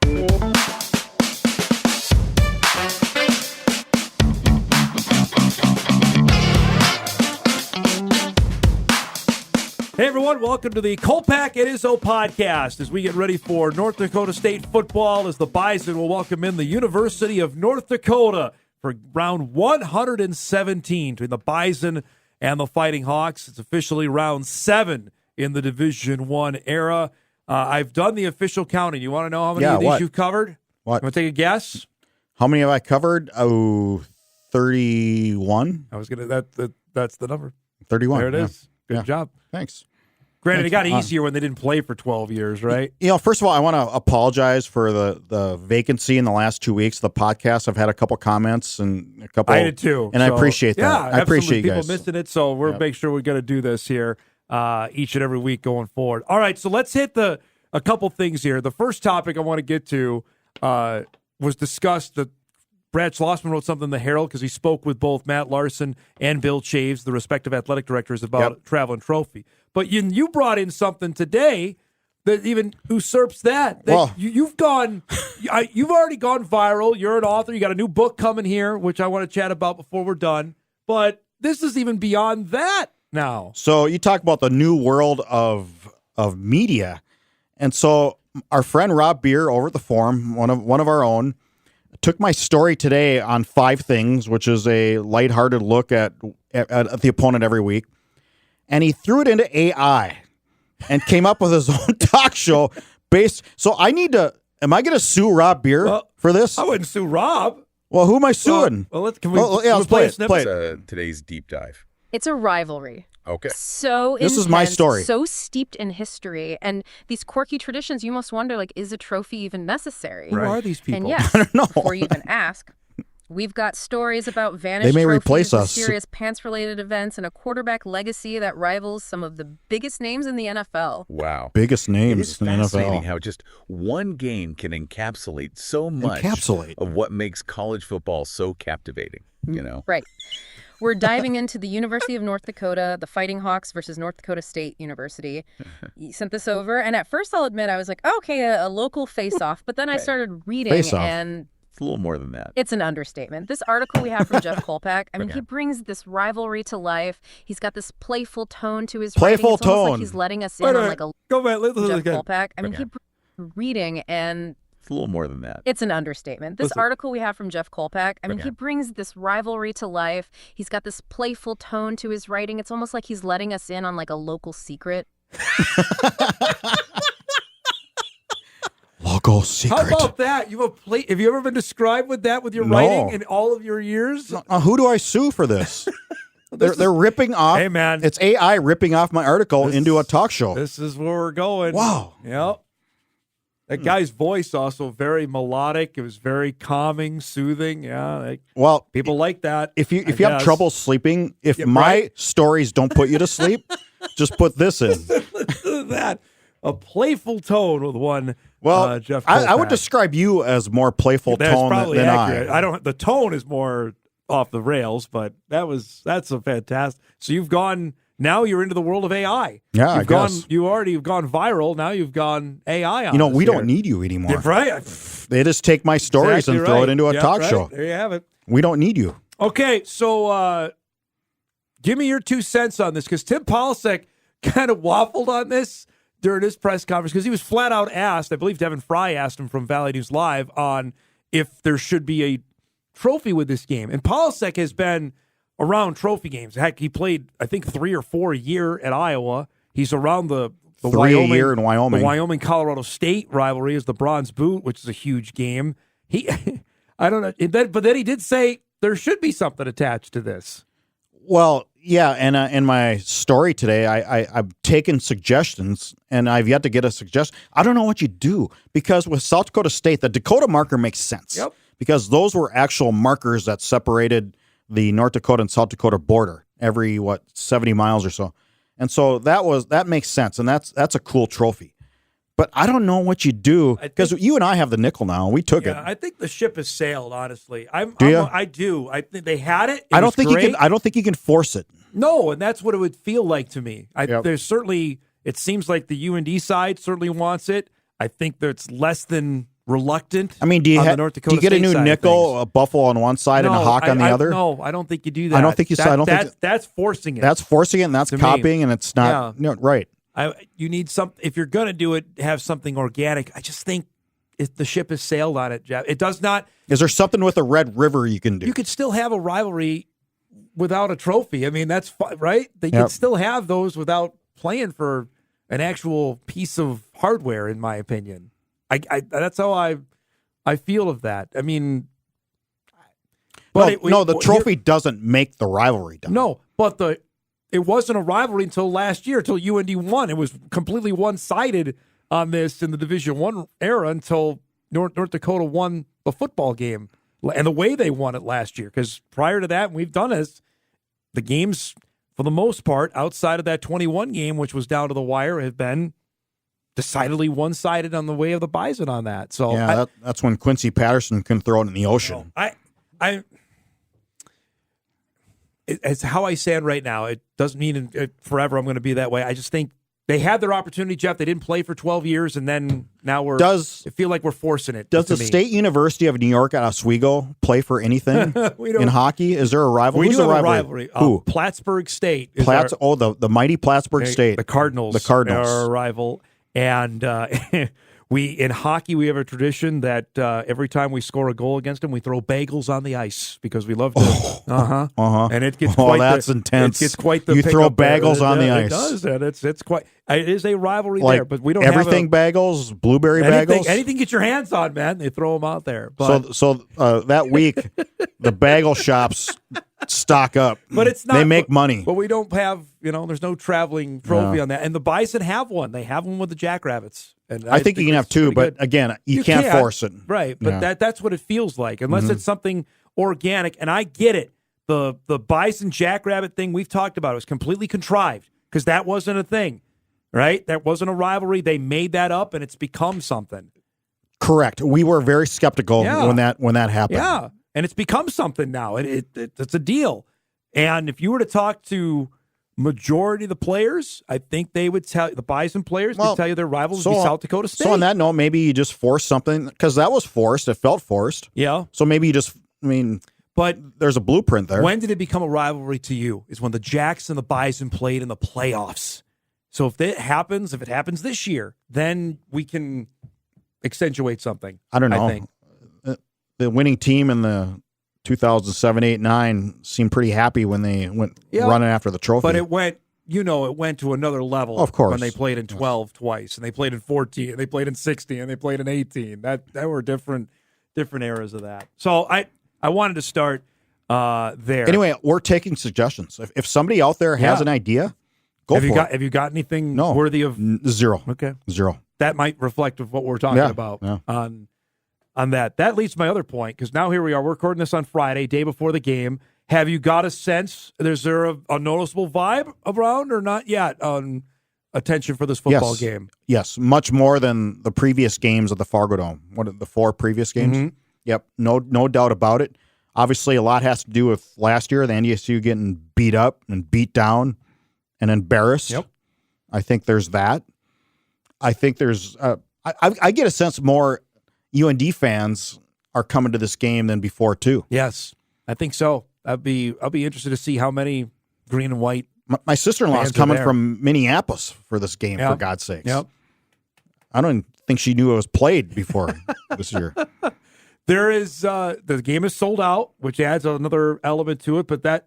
Hey everyone, welcome to the Kolpak and Izzo podcast as we get ready for North Dakota State football as the Bison will welcome in the University of North Dakota for round 117 between the Bison and the Fighting Hawks. It's officially round 7 in the Division I era. I've done the official counting. You want to know how many of these you've covered? What? You want to take a guess? How many have I covered? 31. I was gonna that's the number. 31. There it is. Good job. Thanks. Granted, it got easier when they didn't play for 12 years, right? You know, first of all, I want to apologize for the vacancy in the last 2 weeks of the podcast. I've had a couple comments and a couple. I did too. And I appreciate that. Yeah, I appreciate you guys. People missing it, so we're make sure we're going to do this here each and every week going forward. All right, so let's hit a couple things here. The first topic I want to get to was discussed that Brad Schlossman wrote something in the Herald because he spoke with both Matt Larson and Bill Chaves, the respective athletic directors, about Travel and Trophy. But you brought in something today that even usurps that. You've already gone viral. You're an author. You got a new book coming here, which I want to chat about before we're done. But this is even beyond that now. So you talk about the new world of media, and so our friend Rob Beer over at the Forum, one of our own, took my story today on 5 things, which is a lighthearted look at the opponent every week. And he threw it into AI and came up with his own talk show based. So am I going to sue Rob Beer for this? I wouldn't sue Rob. Well, who am I suing? Let's play it. Today's deep dive. It's a rivalry. Okay. So this intense, is my story. So steeped in history and these quirky traditions, you must wonder, is a trophy even necessary? Who are these people? And yes, I don't know. Before you even ask, we've got stories about vanished They may trophies, replace us. serious pants-related events, and a quarterback legacy that rivals some of the biggest names in the NFL. Wow. Biggest names it is in the fascinating NFL. how just one game can encapsulate so much of what makes college football so captivating, you know? Right. We're diving into the University of North Dakota, the Fighting Hawks versus North Dakota State University. You sent this over, and at first I'll admit I was like, okay, a local face-off, but then I started reading, and it's a little more than that. It's an understatement. This article we have from Jeff Kolpak, I mean, he brings this rivalry to life. He's got this playful tone to his writing. It's almost like he's letting us in on like a Go back, Jeff Kolpak. I mean, he reading and it's a little more than that. It's an understatement. This article we have from Jeff Kolpak, I mean, he brings this rivalry to life. He's got this playful tone to his writing. It's almost like he's letting us in on like a local secret. Local secret. How about that? Have you ever been described with that with your writing in all of your years? Who do I sue for this? They're ripping off. Hey, man. It's AI ripping off my article into a talk show. This is where we're going. Wow. Yep. That guy's voice also very melodic. It was very calming, soothing. Yeah. People like that. If you have trouble sleeping, if my stories don't put you to sleep, just put this in. That a playful tone with one. Well, Jeff. I would describe you as more playful tone than accurate. I. The tone is more off the rails, but that's a fantastic. So you've gone. Now you're into the world of AI. Yeah, I guess. You've gone viral. Now you've gone AI on we don't need you anymore. Yeah, right? They just take my stories and throw it into a talk show. There you have it. We don't need you. Okay, so give me your 2 cents on this, because Tim Polasek kind of waffled on this during his press conference, because he was flat out asked, I believe Devin Fry asked him from Valley News Live, on if there should be a trophy with this game. And Polasek has been around trophy games. Heck, he played, I think, 3 or 4 a year at Iowa. He's around the 3 a year in Wyoming. The Wyoming-Colorado State rivalry is the Bronze Boot, which is a huge game. I don't know. But then he did say there should be something attached to this. Well, yeah, and in my story today, I've taken suggestions, and I've yet to get a suggestion. I don't know what you do, because with South Dakota State, the Dakota marker makes sense. Yep. Because those were actual markers that separated the North Dakota and South Dakota border every 70 miles or so. And so that makes sense, and that's a cool trophy. But I don't know what you do, because you and I have the nickel now, and we took it. I think the ship has sailed, honestly. I do. I think they had it. I don't think you can force it. No, and that's what it would feel like to me. There's certainly, it seems like the UND side certainly wants it. I think there's less than reluctant. I mean, do you get a new nickel, a Buffalo on one side and a Hawk on the other? No, I don't think you do that. I don't think you. That's forcing it. That's forcing it, and that's copying, and it's not right. You need if you're going to do it, have something organic. I just think the ship has sailed on it, Jeff. It does not. Is there something with the Red River you can do? You could still have a rivalry without a trophy. I mean, that's right. They could still have those without playing for an actual piece of hardware, in my opinion. That's how I feel of that. I mean, but the trophy doesn't make the rivalry done. No, but it wasn't a rivalry until last year, until UND won. It was completely one-sided on this in the Division I era until North Dakota won the football game and the way they won it last year. Because prior to that, we've done this, the games, for the most part, outside of that 21 game, which was down to the wire, have been decidedly one-sided on the way of the Bison on that. So that's when Quincy Patterson can throw it in the ocean. It's how I stand right now. It doesn't mean forever I'm going to be that way. I just think they had their opportunity, Jeff. They didn't play for 12 years, and then now I feel like we're forcing it. Does the State University of New York at Oswego play for anything in hockey? Is there a rivalry? We do have a rivalry. Who? Plattsburgh State. The mighty Plattsburgh State. The Cardinals. The Cardinals are a rival. And in hockey, we have a tradition that every time we score a goal against them, we throw bagels on the ice because we love to. And it gets that's intense. It gets quite the. You throw bagels on the ice. It does, and it's quite. It is a rivalry like there, but we don't everything have bagels, blueberry bagels, anything get your hands on, man. They throw them out there. But, so that week, the bagel shops stock up, but it's not. They make money, but we don't have. There's no traveling trophy on that. And the Bison have one. They have one with the Jackrabbits. And I think you can have two, but again, you can't force it. Right, but that's what it feels like, unless it's something organic. And I get it. The Bison Jackrabbit thing we've talked about, it was completely contrived because that wasn't a thing, right? That wasn't a rivalry. They made that up, and it's become something. Correct. We were very skeptical when that happened. Yeah, and it's become something now. It's a deal. And if you were to talk to majority of the players, I think they would tell the Bison players would tell you their rivals would be South Dakota State. So on that note, maybe you just force something because that was forced. It felt forced. Yeah. So maybe you just, but there's a blueprint there. When did it become a rivalry to you? Is when the Jacks and the Bison played in the playoffs. So if it happens this year, then we can accentuate something. I don't know. I think the winning team in the 2007, 8, 9 seemed pretty happy when they went running after the trophy. But it went to another level. Of course. When they played in 12 twice, and they played in 14, and they played in 16, and they played in 18. That were different eras of that. So I wanted to start there. Anyway, we're taking suggestions. If somebody out there has an idea, go for it. Have you got anything worthy of zero? Okay, zero. That might reflect of what we're talking about on that. That leads to my other point, because now here we are. We're recording this on Friday, day before the game. Have you got a sense? Is there a noticeable vibe around or not yet on attention for this football game? Yes, much more than the previous games of the Fargodome. What are the 4 previous games? Mm-hmm. Yep, no doubt about it. Obviously, a lot has to do with last year, the NDSU getting beat up and beat down and embarrassed. Yep. I think there's that. I think there's I get a sense more UND fans are coming to this game than before too. Yes, I think so. I'll be interested to see how many green and white. My sister-in-law is coming from Minneapolis for this game. Yep. For God's sakes. Yep. I don't think she knew it was played before this year. There is the game is sold out, which adds another element to it. But that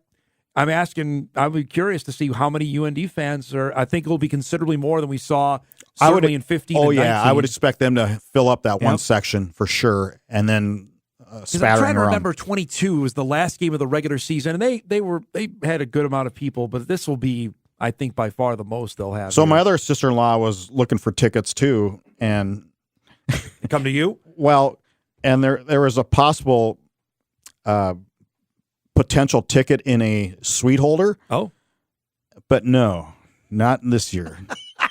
I'll be curious to see how many UND fans are. I think it will be considerably more than we saw. Certainly in 15 and 19. I would expect them to fill up that one section for sure, and then spattering I'm trying to around. remember 22 was the last game of the regular season, and they had a good amount of people, but this will be, I think, by far the most they'll have. So my other sister-in-law was looking for tickets too, and come to you? Well, and there was a possible potential ticket in a suite holder. Oh, but no, not this year.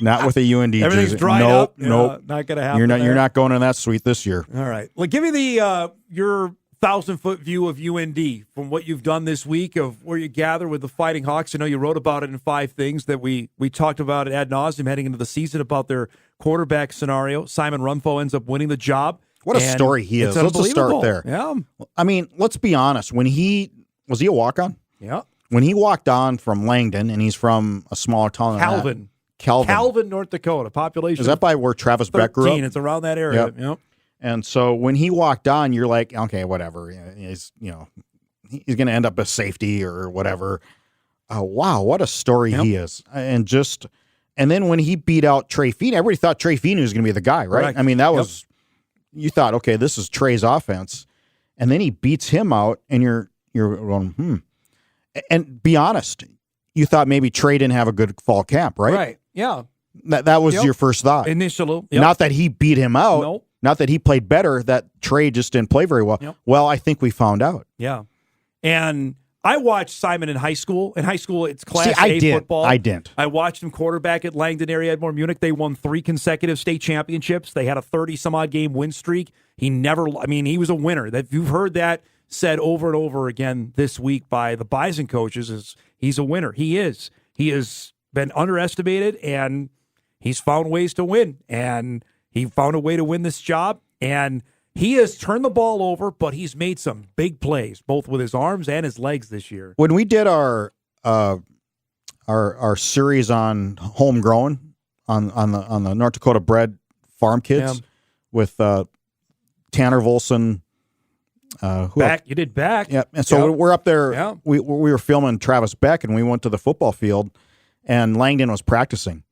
Not with a UND jersey. Everything's dried up. Nope. Not going to happen. You're not going in that suite this year. All right. Well, give me the your 1,000-foot view of UND from what you've done this week, of where you gather with the Fighting Hawks. I know you wrote about it in 5 things that we talked about ad nauseum heading into the season about their quarterback scenario. Simon Rumfo ends up winning the job. What a story he is. Let's just start there. Yeah. I mean, let's be honest. Was he a walk-on? Yeah. When he walked on from Langdon, and he's from a smaller town than Calvin, North Dakota. Population. Is that by where Travis 13, Beck grew up? It's around that area. Yep. And so when he walked on, you're like, okay, whatever. He's going to end up as safety or whatever. Wow, what a story he is. And then when he beat out Trey Feeney, everybody thought Trey Feeney was going to be the guy, right? Correct. I mean, that was, you thought, okay, this is Trey's offense. And then he beats him out, and you're going, And be honest, you thought maybe Trey didn't have a good fall camp, right? Right, yeah. That was your first thought. Initial. Not that he beat him out. Nope. Not that he played better, that Trey just didn't play very well. Yep. Well, I think we found out. Yeah. And I watched Simon in high school. In high school, it's Class A football. I didn't. I watched him quarterback at Langdon area Edmore Munich. They won 3 consecutive state championships. They had a 30-some-odd game win streak. He was a winner. You've heard that said over and over again this week by the Bison coaches. He's a winner. He is. He has been underestimated, and he's found ways to win. And he found a way to win this job, and he has turned the ball over, but he's made some big plays, both with his arms and his legs this year. When we did our series on homegrown on the North Dakota bred farm kids with Tanner Volson, you did Beck. Yeah, and so we're up there. Yeah. We were filming Travis Beck, and we went to the football field, and Langdon was practicing.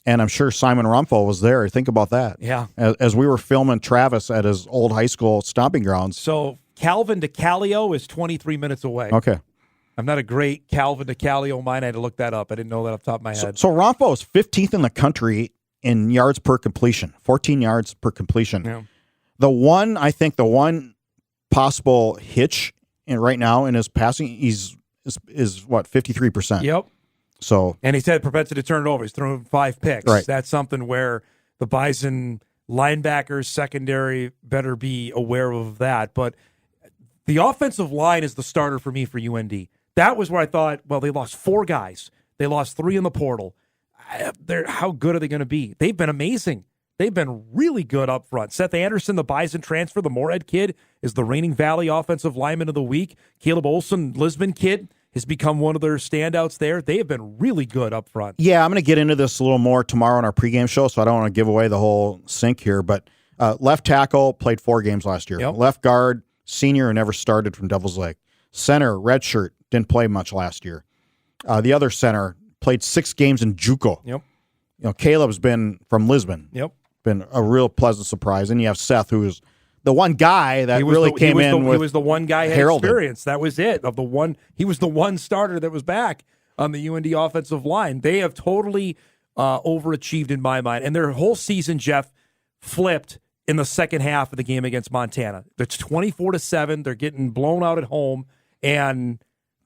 And I'm sure Simon Rumpho was there. Think about that. Yeah. As we were filming Travis at his old high school stomping grounds. So Calvin to Callio is 23 minutes away. Okay. I'm not a great Calvin to Callio mind. I had to look that up. I didn't know that off the top of my head. So Rumpho is 15th in the country in yards per completion, 14 yards per completion. Yeah. The one possible hitch right now in his passing is what, 53%. Yep. So, and he's had propensity to turn it over. He's thrown 5 picks. Right. That's something where the Bison linebackers, secondary, better be aware of that. But the offensive line is the starter for me for UND. That was where I thought, well, they lost 4 guys. They lost 3 in the portal. How good are they going to be? They've been amazing. They've been really good up front. Seth Anderson, the Bison transfer, the Moorhead kid, is the reigning Valley Offensive Lineman of the Week. Caleb Olson, Lisbon kid, has become one of their standouts there. They have been really good up front. Yeah, I'm going to get into this a little more tomorrow on our pregame show, so I don't want to give away the whole sink here. But left tackle, played 4 games last year. Yep. Left guard, senior who never started from Devil's Lake. Center, redshirt, didn't play much last year. The other center played 6 games in JUCO. Yep. Caleb's been from Lisbon. Yep. Been a real pleasant surprise. And you have Seth, who is the one guy that really came in with. He was the one guy who had heralded experience. That was it. He was the one starter that was back on the UND offensive line. They have totally overachieved in my mind. And their whole season, Jeff, flipped in the second half of the game against Montana. It's 24-7. They're getting blown out at home, and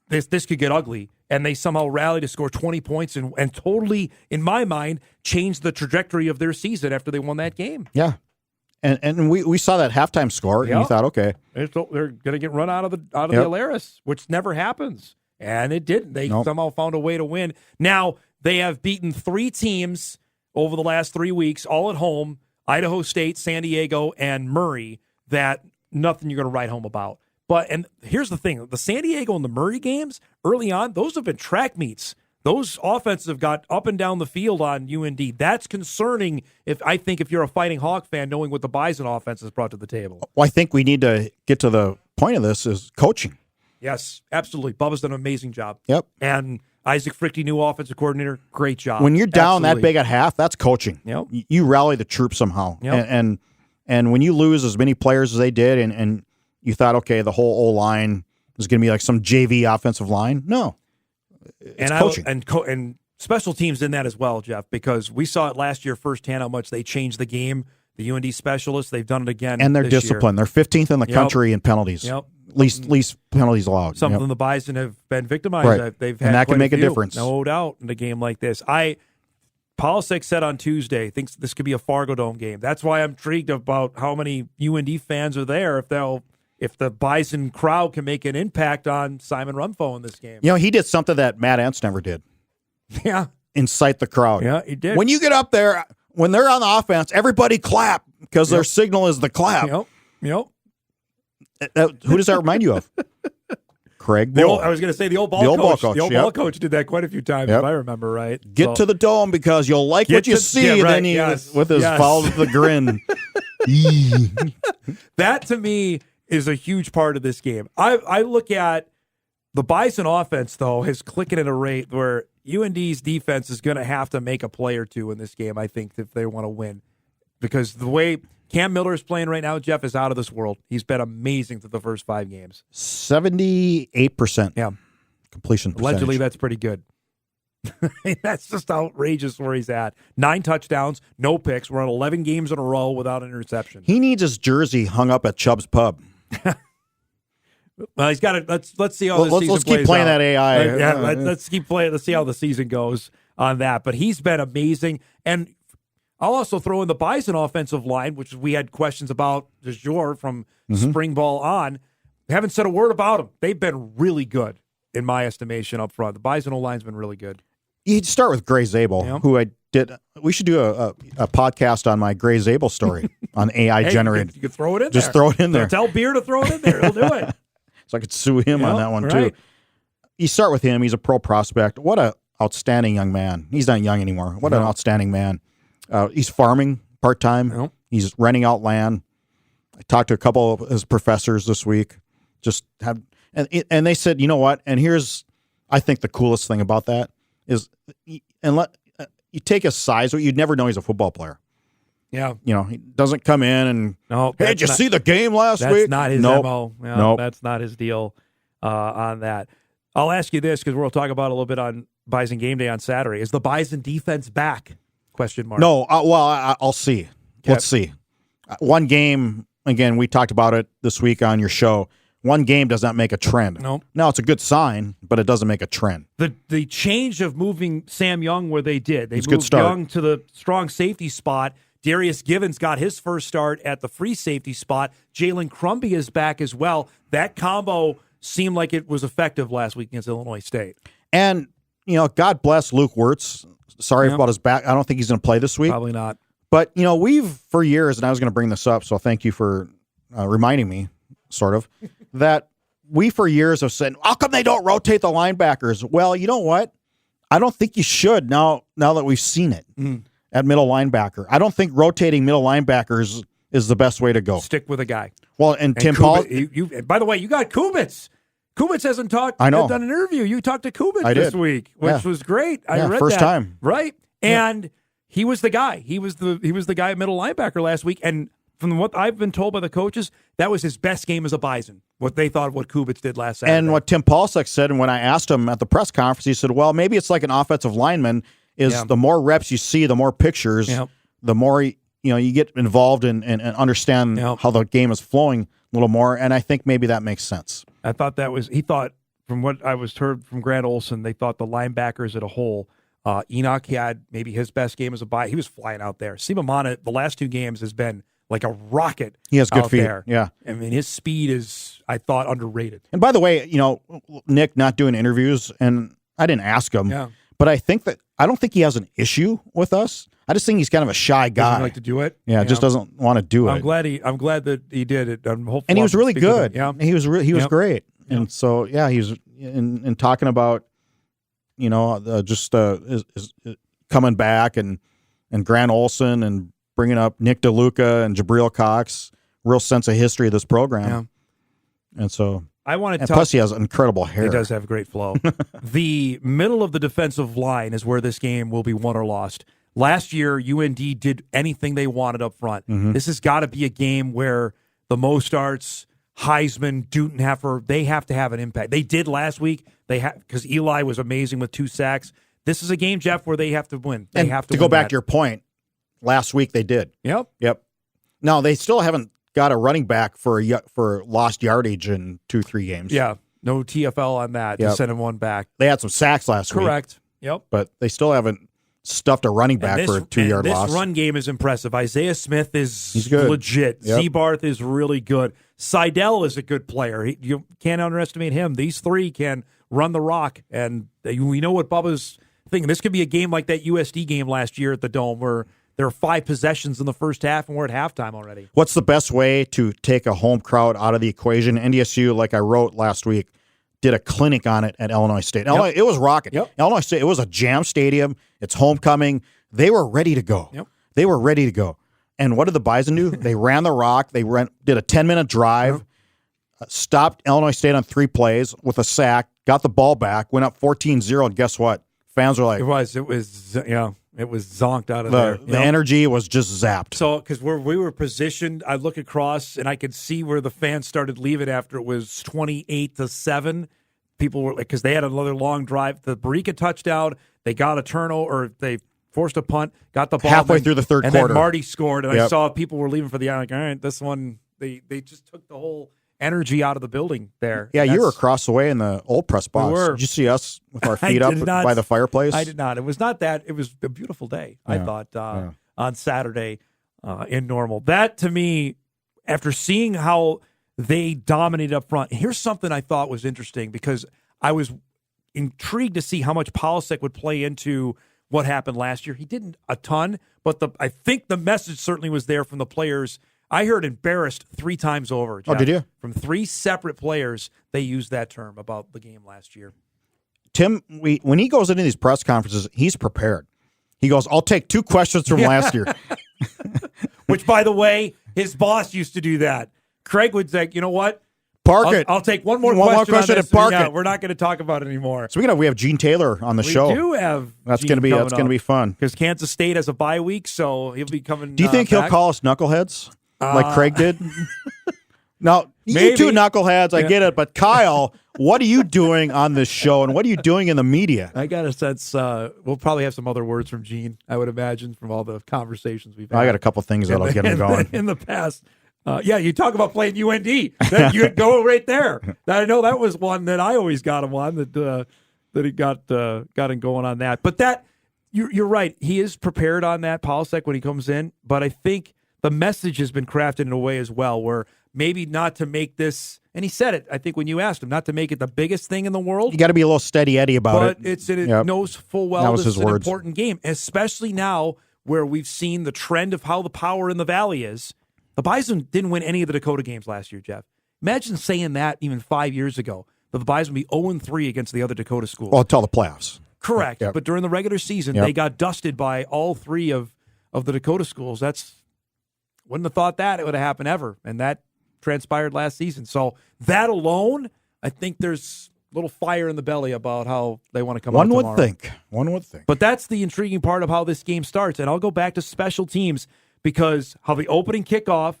this could get ugly. And they somehow rallied to score 20 points and totally, in my mind, changed the trajectory of their season after they won that game. Yeah. And we saw that halftime score, and you thought, okay. They're going to get run out of the Alaris, which never happens. And it didn't. They somehow found a way to win. Now, they have beaten 3 teams over the last 3 weeks, all at home, Idaho State, San Diego, and Murray, that nothing you're going to write home about. And here's the thing. The San Diego and the Murray games, early on, those have been track meets. Those offenses have got up and down the field on UND. That's concerning, if you're a Fighting Hawk fan, knowing what the Bison offense has brought to the table. Well, I think we need to get to the point of this is coaching. Yes, absolutely. Bubba's done an amazing job. Yep. And Isaac Frichte, new offensive coordinator, great job. When you're down that big at half, that's coaching. Yep. You rally the troops somehow. Yep. And when you lose as many players as they did, and you thought, okay, the whole O-line is going to be like some JV offensive line. No. It's coaching. And special teams in that as well, Jeff, because we saw it last year firsthand how much they changed the game. The UND specialists, they've done it again. And they're disciplined. They're 15th in the country in penalties. Yep. Least penalties allowed. Something the Bison have been victimized. Right. They've had and that can make a difference. No doubt in a game like this. Polisek said on Tuesday, thinks this could be a Fargodome game. That's why I'm intrigued about how many UND fans are there if the Bison crowd can make an impact on Simon Rumpho in this game. He did something that Matt Entz never did. Yeah. Incite the crowd. Yeah, he did. When you get up there, when they're on the offense, everybody clap. because their signal is the clap. Yep. Who does that remind you of? Craig I Bull. was going to say the old ball coach. The old yep. ball coach did that quite a few times, if I remember right. Get to the dome because you'll like what you see. Right, then he, with his foul to the grin. That, to me, is a huge part of this game. I look at the Bison offense, though, is clicking at a rate where UND's defense is going to have to make a play or two in this game, I think, if they want to win. Because the way Cam Miller is playing right now, Jeff, is out of this world. He's been amazing through the first 5 games. 78%. Yeah. Completion percentage. Allegedly, that's pretty good. That's just outrageous where he's at. 9 touchdowns, no picks. We're on 11 games in a row without an interception. He needs his jersey hung up at Chubb's Pub. Well, he's got to. Let's see how the season let's plays keep playing out. that AI. Let's keep playing. Let's see how the season goes on that. But he's been amazing. And I'll also throw in the Bison offensive line, which we had questions about du jour from spring ball on. Haven't said a word about them. They've been really good, in my estimation, up front. The Bison O-line's been really good. You'd start with Gray Zabel, who I did. We should do a podcast on my Gray Zabel story on AI generated. You could throw it in Just throw it in there. Tell Beer to throw it in there. He'll do it. So I could sue him on that one, too. You start with him. He's a pro prospect. What an outstanding young man. He's not young anymore. What an outstanding man. He's farming part-time. He's renting out land. I talked to a couple of his professors this week. And they said, you know what? And here's, I think, the coolest thing about that is, you take his size, you'd never know he's a football player. Yeah. He doesn't come in and, hey, did you see the game last week? That's not his MO. Nope. That's not his deal on that. I'll ask you this, because we'll talk about it a little bit on Bison Game Day on Saturday. Is the Bison defense back? Question mark. No. I'll see. Okay. Let's see. One game, again, we talked about it this week on your show. One game does not make a trend. No. Now, it's a good sign, but it doesn't make a trend. The change of moving Sam Young where they did. They moved Young to the strong safety spot. Darius Givens got his first start at the free safety spot. Jalen Crumby is back as well. That combo seemed like it was effective last week against Illinois State. And, God bless Luke Wirtz. Sorry about his back. I don't think he's going to play this week. Probably not. But, we've, for years, and I was going to bring this up, so thank you for reminding me, sort of, that we for years have said, how come they don't rotate the linebackers? Well, you know what? I don't think you should now that we've seen it at middle linebacker. I don't think rotating middle linebackers is the best way to go. Stick with a guy. Well, and Tim Paul. By the way, you got Kubitz. Kubitz hasn't talked. I know. Done an interview. You talked to Kubitz this week, which was great. I read first that. time. Right. And he was the guy. He was the guy at middle linebacker last week. And from what I've been told by the coaches, that was his best game as a Bison, what they thought of what Kubitz did last Saturday. And what Tim Paulsek said, and when I asked him at the press conference, he said, well, maybe it's like an offensive lineman, the more reps you see, the more pictures, the more you get involved and understand how the game is flowing a little more. And I think maybe that makes sense. I thought he thought, from what I was heard from Grant Olson, they thought the linebackers as a whole, Enoch had maybe his best game as a Bison. He was flying out there. Simamana, the last 2 games, has been like a rocket. He has good out feet. There. Yeah. I mean, his speed is, I thought, underrated. And by the way, Nick not doing interviews, and I didn't ask him, but I don't think he has an issue with us. I just think he's kind of a shy guy. Doesn't like to do it. Yeah, just doesn't want to do it. I'm glad that he did it. And he was really good. Yeah, he was great. And so he was in talking about just coming back and Grant Olson and bringing up Nick DeLuca and Jabril Cox. Real sense of history of this program. Yeah. And so I want to. Plus, he has incredible hair. He does have great flow. The middle of the defensive line is where this game will be won or lost. Last year, UND did anything they wanted up front. Mm-hmm. This has got to be a game where the Mostarts, Heisman, Dutenheffer, they have to have an impact. They did last week. Because Eli was amazing with 2 sacks. This is a game, Jeff, where they have to win. They have to go back to your point. Last week they did. Yep. Now they still haven't got a running back for lost yardage in 2-3 games. Yeah, no TFL on that. Just sending one back. They had some sacks last week. Correct. Yep. But they still haven't stuffed a running back for a 2-yard loss. This run game is impressive. Isaiah Smith He's good. Legit. Yep. Ziebarth is really good. Seidel is a good player. You can't underestimate him. These 3 can run the rock, and we know what Bubba's thinking. This could be a game like that USD game last year at the Dome where there were 5 possessions in the first half, and we're at halftime already. What's the best way to take a home crowd out of the equation? NDSU, like I wrote last week, did a clinic on it at Illinois State. Illinois, it was rocking. Illinois State, it was a jam stadium. It's homecoming. They were ready to go. They were ready to go. And what did the Bison do? They ran the rock. They did a 10-minute drive, stopped Illinois State on 3 plays with a sack, got the ball back, went up 14-0, and guess what? Fans were like... It was zonked out of there. The energy was just zapped. So, because we were positioned, I look across, and I could see where the fans started leaving after it was 28-7. People were like, because they had another long drive. The Barica touchdown, they got a turnover, or they forced a punt, got the ball halfway through the third quarter. And then Marty scored, and I saw people were leaving for the like, all right, this one, they just took the whole energy out of the building there. Yeah, you were across the way in the old press box. Did you see us with our feet up by the fireplace? I did not. It was not that. It was a beautiful day, I thought, on Saturday in Normal. That, to me, after seeing how they dominated up front, here's something I thought was interesting because I was intrigued to see how much Polasek would play into what happened last year. He didn't a ton, but I think the message certainly was there from the players. I heard embarrassed 3 times over. Jeff. Oh, did you? From 3 separate players, they used that term about the game last year. Tim, when he goes into these press conferences, he's prepared. He goes, I'll take 2 questions from last year. Which, by the way, his boss used to do that. Craig would say, you know what? Park it. I'll take one more question and park it. We're not going to talk about it anymore. So we have Gene Taylor on the show. We do have. That's going to be fun because Kansas State has a bye week, so he'll be coming. Do you think he'll call us knuckleheads like Craig did? Now, maybe. You 2 knuckleheads, I get it, but Kyle, what are you doing on this show, and what are you doing in the media? I got a sense we'll probably have some other words from Gene. I would imagine from all the conversations we've had. I got a couple things that'll get him going in the past. You talk about playing UND. You go right there. I know that was one that I always got him on, that he got him going on that. But that you're right. He is prepared on that, Polasek, when he comes in. But I think the message has been crafted in a way as well where maybe not to make this, and he said it, I think, when you asked him, not to make it the biggest thing in the world. You got to be a little steady Eddie about it. But it knows full well this is an important game, especially now where we've seen the trend of how the power in the Valley is. The Bison didn't win any of the Dakota games last year, Jeff. Imagine saying that even 5 years ago, that the Bison would be 0-3 against the other Dakota schools. Well, until the playoffs. Correct. Yep. But during the regular season, they got dusted by all 3 of the Dakota schools. Wouldn't have thought that it would have happened ever, and that transpired last season. So that alone, I think there's a little fire in the belly about how they want to come out tomorrow. One would think. But that's the intriguing part of how this game starts, and I'll go back to special teams. Because how the opening kickoff,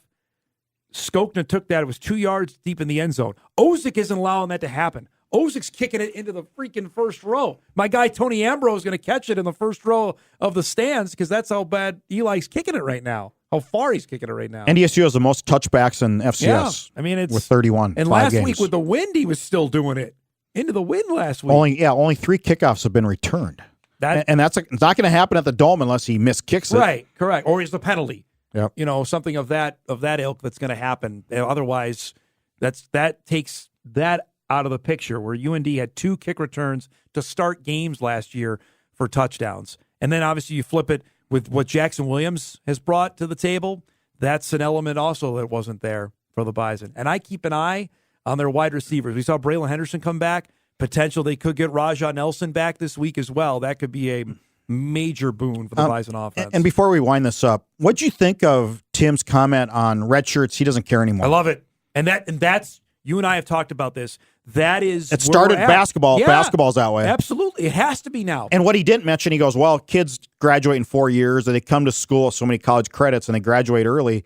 Skokna took that. It was 2 yards deep in the end zone. Ozick isn't allowing that to happen. Ozik's kicking it into the freaking first row. My guy Tony Ambrose is going to catch it in the first row of the stands because that's how bad Eli's kicking it right now. How far he's kicking it right now. NDSU has the most touchbacks in FCS. Yeah, I mean, it's with 31. And last week with the wind, he was still doing it. Into the wind last week. Only 3 kickoffs have been returned. And it's not going to happen at the Dome unless he miskicks it. Right, correct. Or it's a penalty. Yep. Something of that ilk that's going to happen. Otherwise, that takes that out of the picture where UND had 2 kick returns to start games last year for touchdowns. And then obviously you flip it with what Jackson Williams has brought to the table. That's an element also that wasn't there for the Bison. And I keep an eye on their wide receivers. We saw Braylon Henderson come back. Potential they could get Rajah Nelson back this week as well. That could be a major boon for the Bison offense. And before we wind this up, what'd you think of Tim's comment on red shirts? He doesn't care anymore. I love it. And that's you and I have talked about this. That is it started basketball. Yeah, basketball's that way. Absolutely. It has to be now. And what he didn't mention, he goes, well, kids graduate in 4 years, and they come to school with so many college credits, and they graduate early.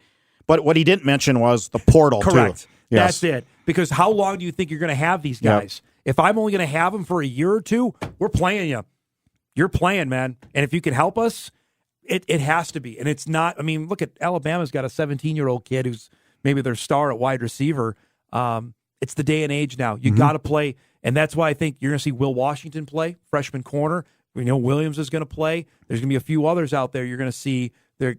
But what he didn't mention was the portal, Correct. too. Yes. That's it. Because how long do you think you're going to have these guys? Yep. If I'm only going to have them for a year or two, we're playing you. You're playing, man. And if you can help us, it has to be. And it's not, I mean, look at Alabama's got a 17-year-old kid who's maybe their star at wide receiver. It's the day and age now. You got to play. And that's why I think you're going to see Will Washington play, freshman corner. We know Williams is going to play. There's going to be a few others out there you're going to see they're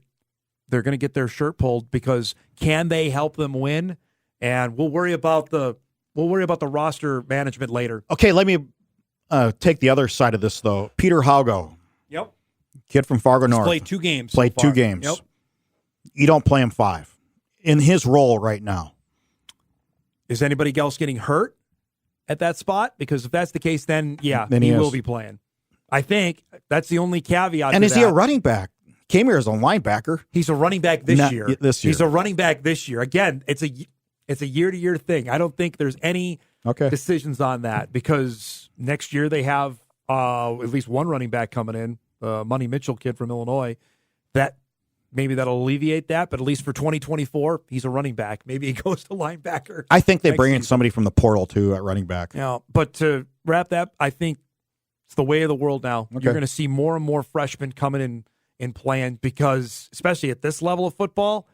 going to get their shirt pulled because can they help them win? And we'll worry about the roster management later. Okay, let me take the other side of this, though. Peter Haugo. Yep. Kid from Fargo North. Played 2 games. Played so far. 2 games. Yep. You don't play him 5 in his role right now. Is anybody else getting hurt at that spot? Because if that's the case, then Then he he will is. be playing. I think that's the only caveat. And to is that. he a running back? Came here as a linebacker. He's a running back this Not year. this year. He's a running back this year. Again, it's a year-to-year thing. I don't think there's any decisions on that because next year they have at least one running back coming in, Money Mitchell kid from Illinois. That maybe that'll alleviate that, but at least for 2024, he's a running back. Maybe he goes to linebacker. I think they bring in somebody from the portal too at running back. But to wrap that, I think it's the way of the world now. Okay. You're going to see more and more freshmen coming in playing because, especially at this level of football,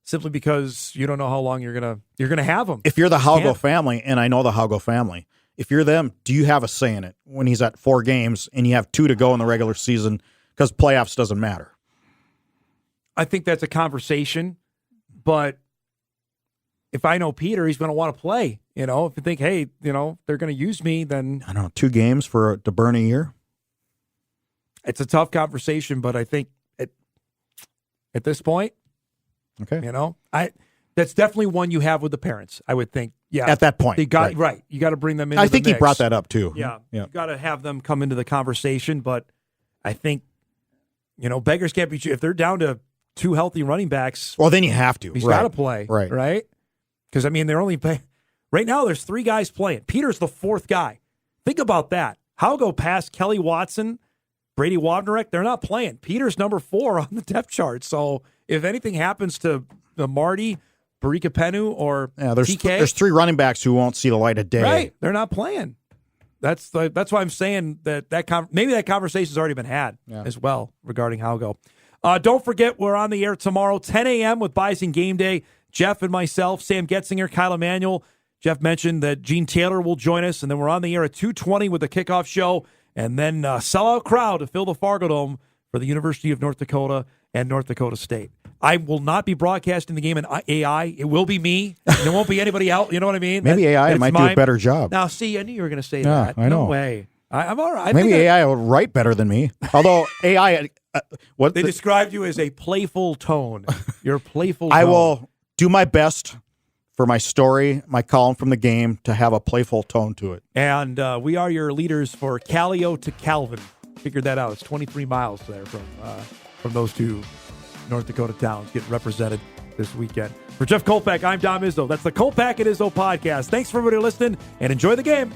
simply because you don't know how long you're gonna have them. If you're the Haugo family, and I know the Haugo family, if you're them, do you have a say in it when he's at 4 games and you have 2 to go in the regular season because playoffs doesn't matter? I think that's a conversation, but if I know Peter, he's going to want to play. If you think, hey, they're going to use me, then I don't know, 2 games to burn a year. It's a tough conversation, but I think at this point, that's definitely one you have with the parents. I would think, at that point, you got to bring them in. I think he brought that up too. Yeah. You got to have them come into the conversation, but I think beggars can't be if they're down to 2 healthy running backs. Well, then you have to. He's got to play, right? Because they're only playing right now. There's 3 guys playing. Peter's the 4th guy. Think about that. How go past Kelly Watson, Brady Wobnerek? They're not playing. Peter's number 4 on the depth chart. So if anything happens to Marty, Barika Penu, or there's TK, there's 3 running backs who won't see the light of day. Right, they're not playing. That's why I'm saying that maybe that conversation's already been had as well regarding Haugo. Don't forget, we're on the air tomorrow, 10 a.m. with Bison Game Day. Jeff and myself, Sam Getzinger, Kyle Emanuel. Jeff mentioned that Gene Taylor will join us, and then we're on the air at 2:20 with the kickoff show, and then sellout crowd to fill the Fargodome for the University of North Dakota and North Dakota State. I will not be broadcasting the game in AI. It will be me. There won't be anybody else. You know what I mean? Maybe AI might do a better job. Now, see, I knew you were going to say that. I know. No way. I'm all right. Maybe AI will write better than me. Although AI, they described you as a playful tone. You're a playful I tone. will do my best for my story, my column from the game, to have a playful tone to it. And we are your leaders for Callio to Calvin. Figured that out. It's 23 miles there from those 2 North Dakota towns getting represented this weekend. For Jeff Kolpak, I'm Dom Izzo. That's the Kolpak and Izzo podcast. Thanks for everybody listening, and enjoy the game.